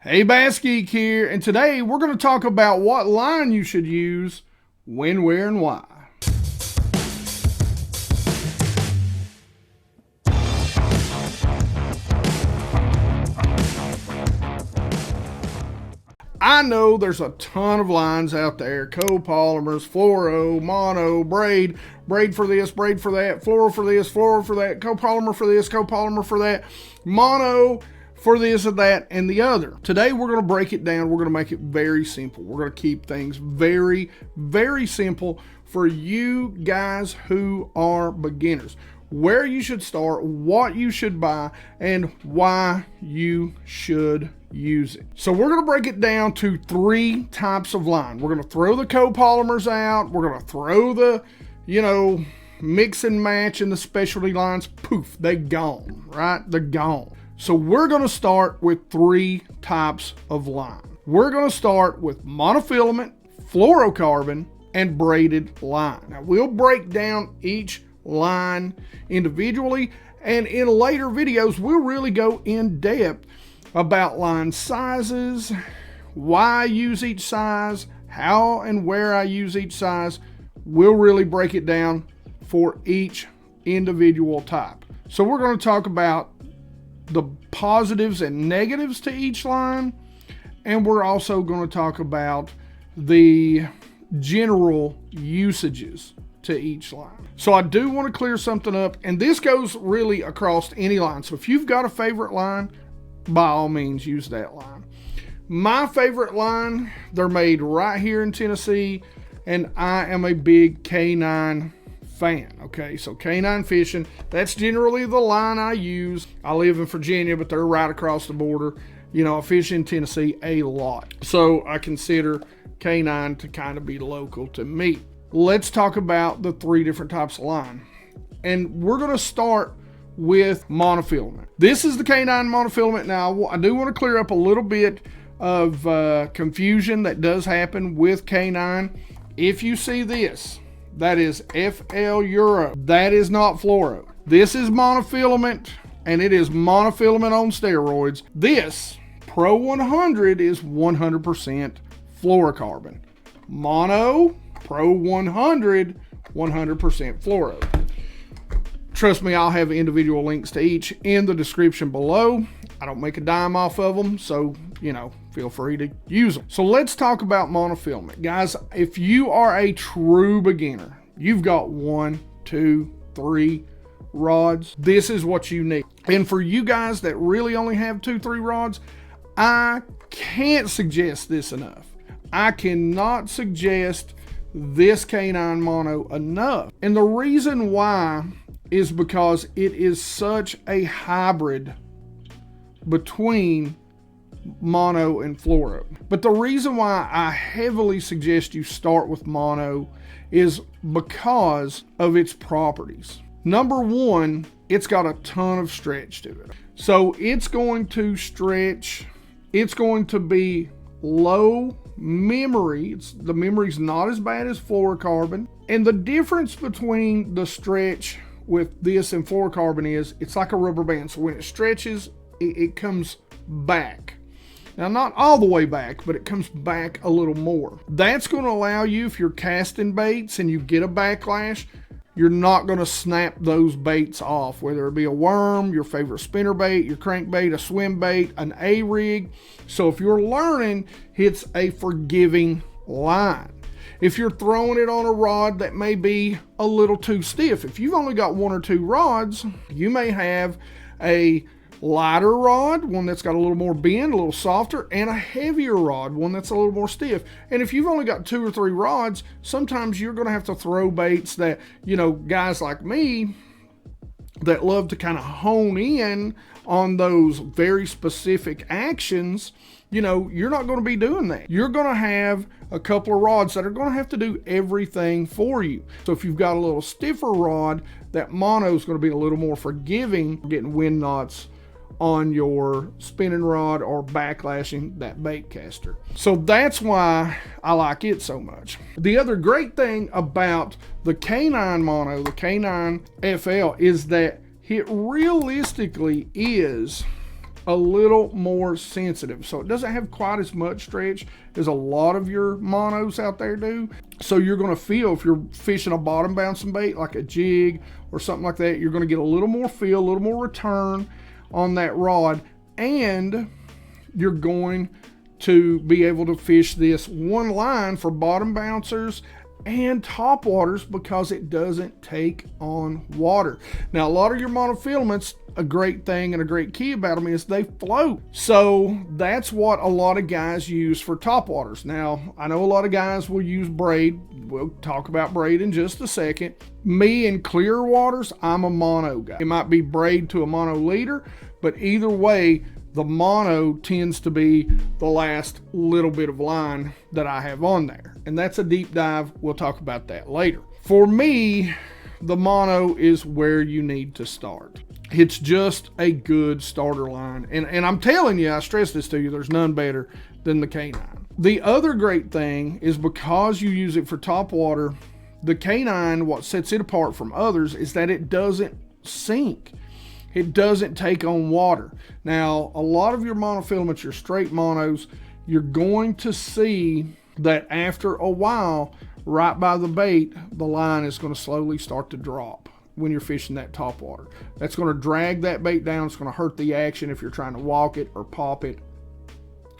Hey, BassGeek here, and today we're going to talk about what line you should use, when, where, and why. I know there's a ton of lines out there: copolymers, fluoro, mono, braid, braid for this, braid for that, fluoro for this, fluoro for that, copolymer for this, copolymer for that, mono for this and that and the other. Today we're going to break it down. We're going to make it very simple. We're going to keep things very, very simple for you guys who are beginners. Where you should start, what you should buy, and why you should use it. So we're going to break it down to 3 types of line. We're going to throw the copolymers out. We're going to throw the, mix and match and the specialty lines. Poof, they're gone, right? They're gone. So we're going to start with 3 types of line. We're going to start with monofilament, fluorocarbon, and braided line. Now we'll break down each line individually, and in later videos we'll really go in depth about line sizes, why I use each size, how and where I use each size. We'll really break it down for each individual type. So we're going to talk about the positives and negatives to each line, and we're also going to talk about the general usages to each line. So I do want to clear something up, and this goes really across any line. So if you've got a favorite line, by all means use that line. My favorite line, they're made right here in Tennessee, and I am a big K9 fan. Okay, so K9 Fishing, that's generally the line I use. I live in Virginia, but they're right across the border. I fish in Tennessee a lot, so I consider K9 to kind of be local to me. Let's talk about the 3 different types of line, and we're going to start with monofilament. This is the K9 monofilament. Now I do want to clear up a little bit of confusion that does happen with K9. If you see this, that is FL Euro. That is not fluoro. This is monofilament, and it is monofilament on steroids. This Pro 100 is 100% fluorocarbon. Mono Pro 100, 100% fluoro. Trust me, I'll have individual links to each in the description below. I don't make a dime off of them, so feel free to use them. So let's talk about monofilament. Guys, if you are a true beginner, you've got 1, 2, 3 rods, this is what you need. And for you guys that really only have 2, 3 rods, I can't suggest this enough. I cannot suggest this K9 mono enough. And the reason why is because it is such a hybrid between mono and fluoro. But the reason why I heavily suggest you start with mono is because of its properties. Number 1, it's got a ton of stretch to it. So it's going to stretch, it's going to be low memory. The memory's not as bad as fluorocarbon. And the difference between the stretch with this and fluorocarbon is it's like a rubber band. So when it stretches, it comes back. Now, not all the way back, but it comes back a little more. That's going to allow you, if you're casting baits and you get a backlash, you're not going to snap those baits off, whether it be a worm, your favorite spinner bait, your crankbait, a swim bait, an A-rig. So if you're learning, it's a forgiving line. If you're throwing it on a rod that may be a little too stiff, if you've only got 1 or 2 rods, you may have a lighter rod, one that's got a little more bend, a little softer, and a heavier rod, one that's a little more stiff. And if you've only got 2 or 3 rods, sometimes you're going to have to throw baits that, guys like me that love to kind of hone in on those very specific actions, you're not going to be doing that. You're going to have a couple of rods that are going to have to do everything for you. So if you've got a little stiffer rod, that mono is going to be a little more forgiving, getting wind knots on your spinning rod or backlashing that bait caster. So that's why I like it so much. The other great thing about the K9 mono, the K9 FL, is that it realistically is a little more sensitive. So it doesn't have quite as much stretch as a lot of your monos out there do. So you're going to feel, if you're fishing a bottom bouncing bait like a jig or something like that, you're going to get a little more feel, a little more return on that rod, and you're going to be able to fish this one line for bottom bouncers and top waters because it doesn't take on water. Now, a lot of your monofilaments, a great thing and a great key about them is they float. So that's what a lot of guys use for top waters. Now, I know a lot of guys will use Braid. We'll talk about Braid in just a second. Me, in clear waters, I'm a mono guy. It might be Braid to a mono leader, but either way, the mono tends to be the last little bit of line that I have on there. And that's a deep dive. We'll talk about that later. For me, the mono is where you need to start. It's just a good starter line. And I'm telling you, I stress this to you, there's none better than the K9. The other great thing is because you use it for top water, the K9, what sets it apart from others is that it doesn't sink. It doesn't take on water. Now, a lot of your monofilaments, your straight monos, you're going to see that after a while, right by the bait, the line is going to slowly start to drop when you're fishing that top water. That's going to drag that bait down. It's going to hurt the action if you're trying to walk it or pop it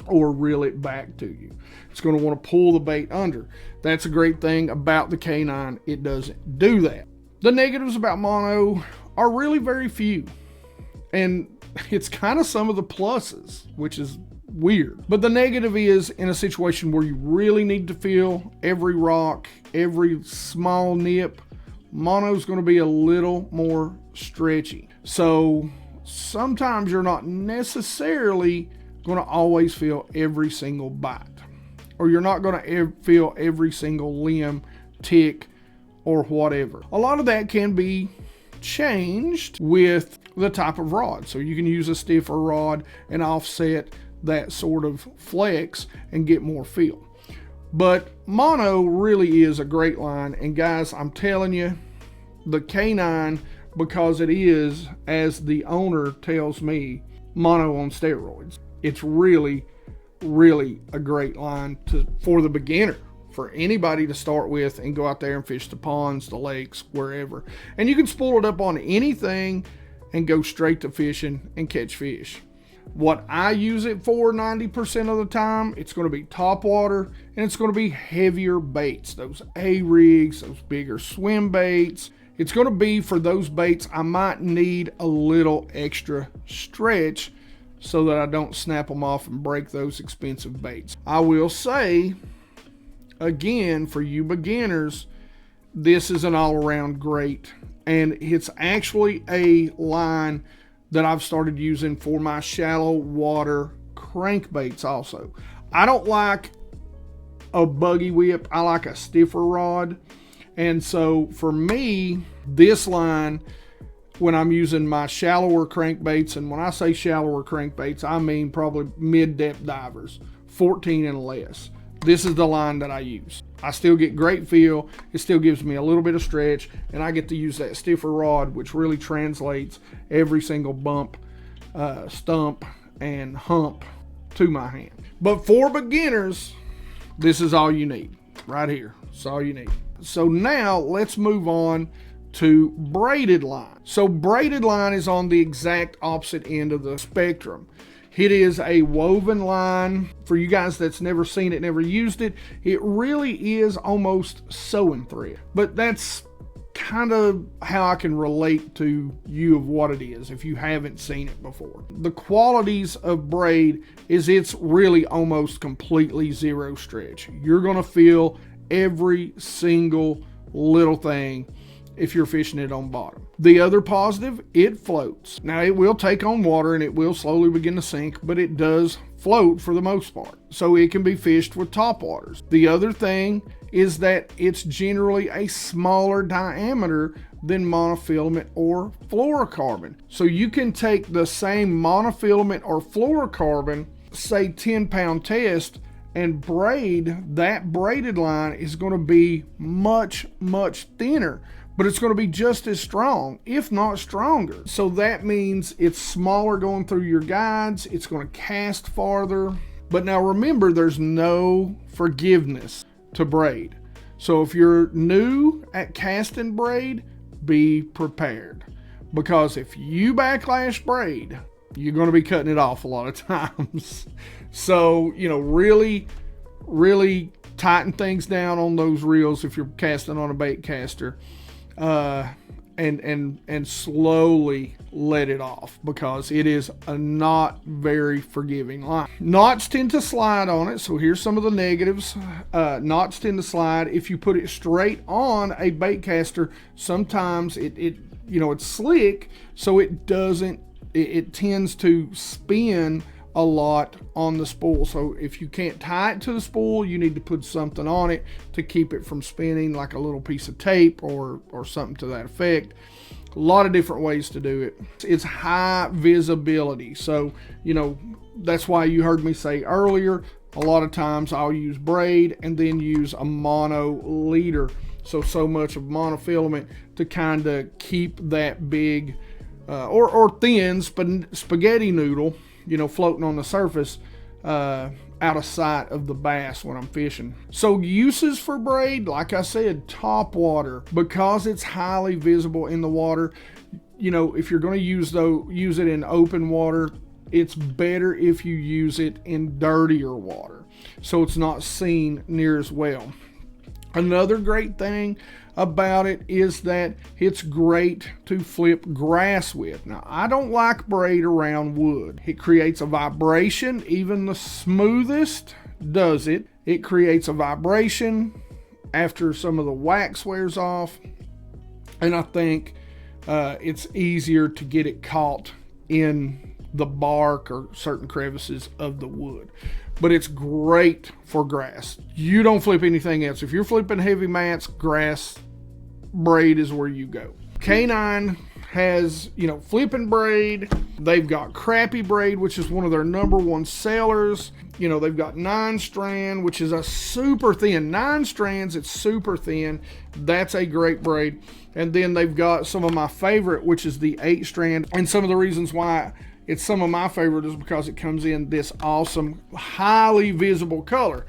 or reel it back to you. It's going to want to pull the bait under. That's a great thing about the K9. It doesn't do that. The negatives about mono are really very few. And it's kind of some of the pluses, which is weird. But the negative is in a situation where you really need to feel every rock, every small nip, mono's going to be a little more stretchy. So sometimes you're not necessarily going to always feel every single bite, or you're not going to feel every single limb, tick, or whatever. A lot of that can be changed with the type of rod. So you can use a stiffer rod and offset that sort of flex and get more feel. But mono really is a great line. And guys, I'm telling you, the K9, because it is, as the owner tells me, mono on steroids. It's really, really a great line for the beginner. For anybody to start with and go out there and fish the ponds, the lakes, wherever. And you can spool it up on anything and go straight to fishing and catch fish. What I use it for 90% of the time, it's going to be top water and it's going to be heavier baits. Those A-rigs, those bigger swim baits. It's going to be for those baits I might need a little extra stretch so that I don't snap them off and break those expensive baits. I will say, again, for you beginners, this is an all-around great. And it's actually a line that I've started using for my shallow water crankbaits also. I don't like a buggy whip. I like a stiffer rod. And so for me, this line, when I'm using my shallower crankbaits, and when I say shallower crankbaits, I mean probably mid-depth divers, 14 and less. This is the line that I use. I still get great feel. It still gives me a little bit of stretch, and I get to use that stiffer rod, which really translates every single bump, stump, and hump to my hand. But for beginners, this is all you need right here. It's all you need. So now let's move on to braided line. So braided line is on the exact opposite end of the spectrum. It is a woven line. For you guys that's never seen it, never used it, it really is almost sewing thread. But that's kind of how I can relate to you of what it is if you haven't seen it before. The qualities of braid is it's really almost completely zero stretch. You're going to feel every single little thing if you're fishing it on bottom. The other positive, it floats. Now it will take on water and it will slowly begin to sink, but it does float for the most part. So it can be fished with top waters. The other thing is that it's generally a smaller diameter than monofilament or fluorocarbon. So you can take the same monofilament or fluorocarbon, say 10-pound test, and braid. That braided line is going to be much, much thinner but it's going to be just as strong, if not stronger. So that means it's smaller going through your guides. It's going to cast farther. But now remember, there's no forgiveness to braid. So if you're new at casting braid, be prepared. Because if you backlash braid, you're going to be cutting it off a lot of times. So, really, really tighten things down on those reels if you're casting on a bait caster. And slowly let it off, because it is a not very forgiving line. Knots tend to slide on it, so here's some of the negatives. Knots tend to slide. If you put it straight on a bait caster, sometimes it's slick, so it tends to spin a lot on the spool. So if you can't tie it to the spool, you need to put something on it to keep it from spinning, like a little piece of tape or something to that effect. A lot of different ways to do it. It's high visibility, so that's why you heard me say earlier, a lot of times I'll use braid and then use a mono leader, so much of monofilament to kind of keep that big or thin spaghetti noodle, floating on the surface, out of sight of the bass when I'm fishing. So uses for braid, like I said, top water, because it's highly visible in the water. If you're going to use it in open water, it's better if you use it in dirtier water, so it's not seen near as well. Another great thing about it is that it's great to flip grass with. Now, I don't like braid around wood. It creates a vibration. Even the smoothest does it. It creates a vibration after some of the wax wears off. And I think it's easier to get it caught in the bark or certain crevices of the wood. But it's great for grass. You don't flip anything else. If you're flipping heavy mats, grass braid is where you go. K9 has, flipping braid. They've got crappy braid, which is one of their #1 sellers. They've got 9-strand, which is a super thin. 9 strands, it's super thin. That's a great braid. And then they've got some of my favorite, which is the 8-strand. And some of the reasons why it's some of my favorite is because it comes in this awesome, highly visible color.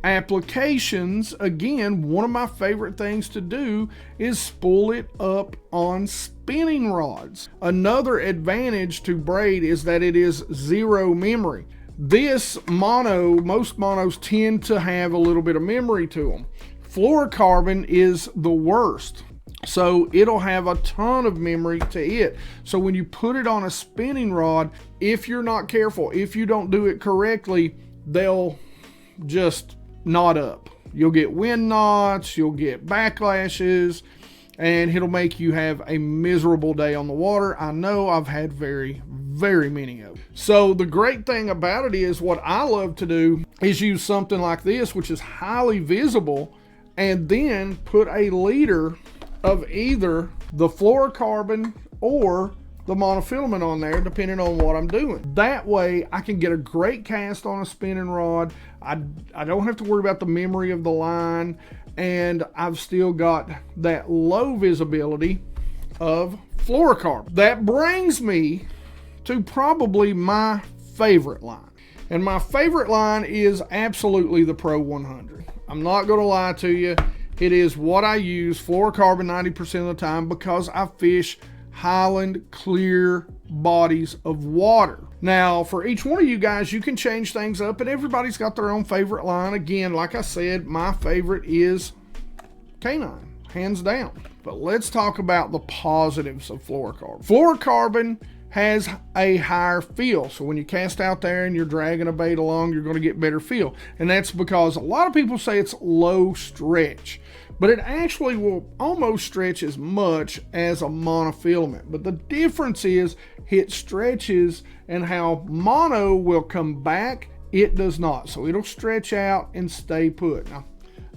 Applications, again, one of my favorite things to do is spool it up on spinning rods. Another advantage to braid is that it is 0 memory. This most monos tend to have a little bit of memory to them. Fluorocarbon is the worst. So it'll have a ton of memory to it. So when you put it on a spinning rod, if you're not careful, if you don't do it correctly, they'll just knot up. You'll get wind knots, you'll get backlashes, and it'll make you have a miserable day on the water. I know I've had very, very many of them. So the great thing about it is, what I love to do is use something like this, which is highly visible, and then put a leader of either the fluorocarbon or the monofilament on there, depending on what I'm doing. That way I can get a great cast on a spinning rod. I don't have to worry about the memory of the line, and I've still got that low visibility of fluorocarbon. That brings me to probably my favorite line. And my favorite line is absolutely the Pro 100. I'm not going to lie to you. It is what I use, fluorocarbon 90% of the time, because I fish Highland clear bodies of water. Now, for each one of you guys, you can change things up, and everybody's got their own favorite line. Again, like I said, my favorite is K9, hands down. But let's talk about the positives of fluorocarbon. Fluorocarbon has a higher feel. So when you cast out there and you're dragging a bait along, you're going to get better feel. And that's because a lot of people say it's low stretch, but it actually will almost stretch as much as a monofilament. But the difference is it stretches, and how mono will come back, it does not. So it'll stretch out and stay put. Now,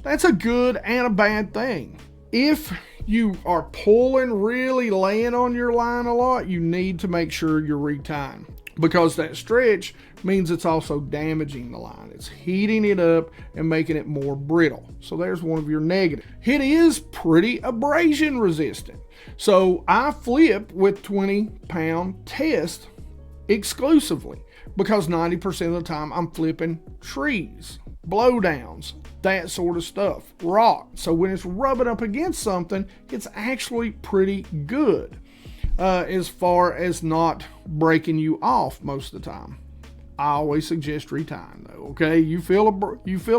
that's a good and a bad thing. If you are pulling, really laying on your line a lot, you need to make sure you're retying. because that stretch means it's also damaging the line. It's heating it up and making it more brittle. So there's one of your negatives. It is pretty abrasion resistant. So I flip with 20-pound test exclusively because 90% of the time I'm flipping trees, blowdowns, that sort of stuff, rock. So when it's rubbing up against something, it's actually pretty good as far as not breaking you off most of the time. I always suggest retying though, okay? You feel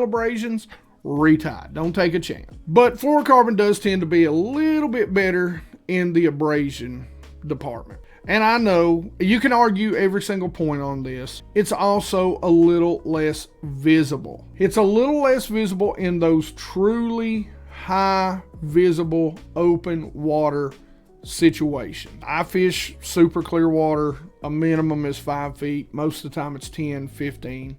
abrasions, retie. Don't take a chance. But fluorocarbon does tend to be a little bit better in the abrasion department. And I know you can argue every single point on this. It's also a little less visible. It's a little less visible in those truly high visible open water situation. I fish super clear water. A minimum is 5 feet. Most of the time it's 10, 15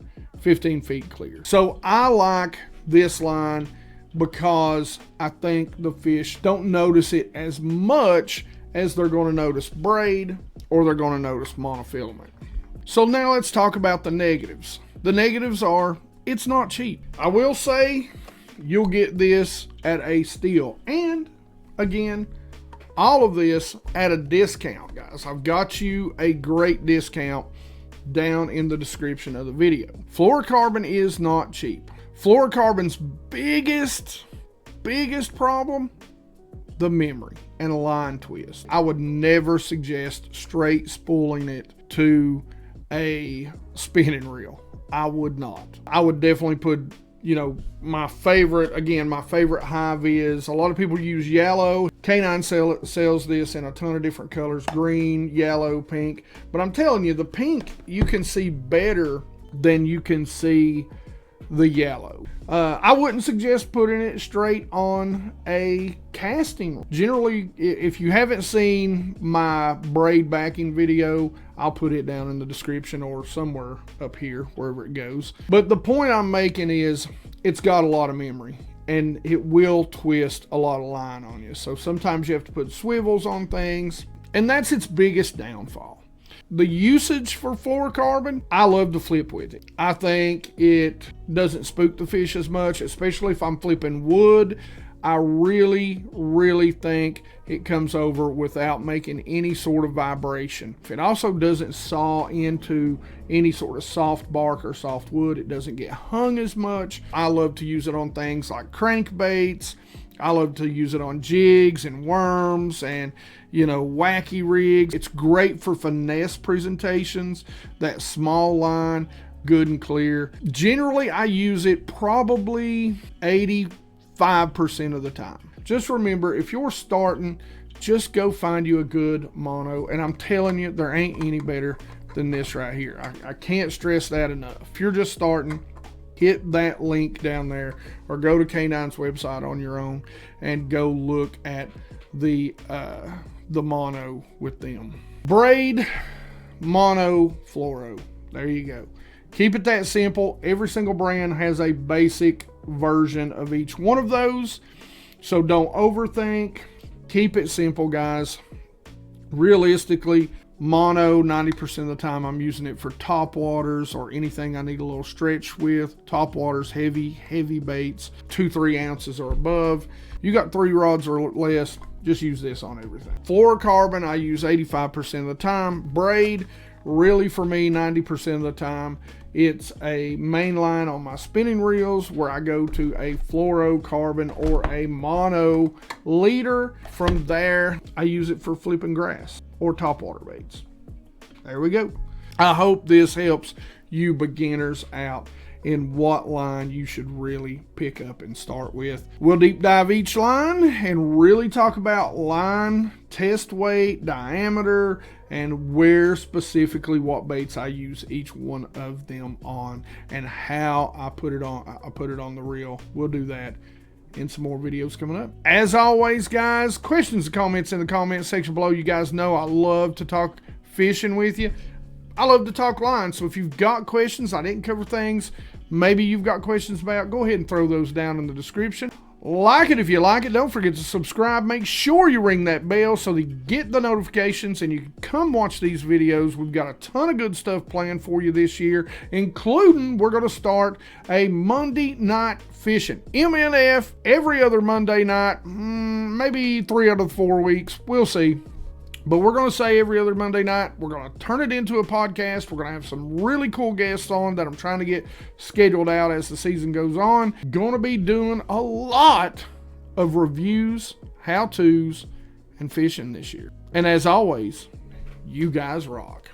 feet clear. So I like this line because I think the fish don't notice it as much as they're going to notice braid or they're going to notice monofilament. So now let's talk about the negatives. The negatives are, it's not cheap. I will say you'll get this at a steal. And again, all of this at a discount, guys. I've got you a great discount down in the description of the video. Fluorocarbon is not cheap. Fluorocarbon's biggest problem, the memory and a line twist. I would never suggest straight spooling it to a spinning reel. I would not. I would definitely put, my favorite high vis. A lot of people use yellow. K9 sells this in a ton of different colors, green, yellow, pink. But I'm telling you, the pink you can see better than you can see the yellow. I wouldn't suggest putting it straight on a casting. Generally, if you haven't seen my braid backing video, I'll put it down in the description or somewhere up here, wherever it goes. But the point I'm making is it's got a lot of memory and it will twist a lot of line on you. So sometimes you have to put swivels on things, and that's its biggest downfall. The usage for fluorocarbon, I love to flip with it. I think it doesn't spook the fish as much, especially if I'm flipping wood. I really think it comes over without making any sort of vibration. It also doesn't saw into any sort of soft bark or soft wood. It doesn't get hung as much. I love to use it on things like crankbaits. I love to use it on jigs and worms and, wacky rigs. It's great for finesse presentations. That small line, good and clear. Generally, I use it probably 85% of the time. Just remember, if you're starting, just go find you a good mono. And I'm telling you, there ain't any better than this right here. I can't stress that enough. If you're just starting, hit that link down there or go to K9's website on your own and go look at the mono with them. Braid, mono, fluoro. There you go. Keep it that simple. Every single brand has a basic version of each one of those. So don't overthink. Keep it simple, guys. Realistically, mono, 90% of the time I'm using it for top waters or anything I need a little stretch with. Top waters, heavy baits, 2-3 ounces or above. You got 3 rods or less, just use this on everything. Fluorocarbon, I use 85% of the time. Braid, really for me, 90% of the time. It's a main line on my spinning reels where I go to a fluorocarbon or a mono leader. From there, I use it for flipping grass or topwater baits. There we go. I hope this helps you beginners out in what line you should really pick up and start with. We'll deep dive each line and really talk about line, test weight, diameter, and where specifically what baits I use each one of them on and how I put it on the reel. We'll do that in some more videos coming up. As always, guys, questions and comments in the comment section below. You guys know I love to talk fishing with you. I love to talk line, so if you've got questions, I didn't cover things maybe you've got questions about, go ahead and throw those down in the description. Like it if you like it. Don't forget to subscribe. Make sure you ring that bell so that you get the notifications and you can come watch these videos. We've got a ton of good stuff planned for you this year, including we're going to start a Monday night fishing. MNF every other Monday night, maybe 3 out of the 4 weeks. We'll see. But we're going to say every other Monday night. We're going to turn it into a podcast. We're going to have some really cool guests on that I'm trying to get scheduled out as the season goes on. Going to be doing a lot of reviews, how-tos, and fishing this year. And as always, you guys rock.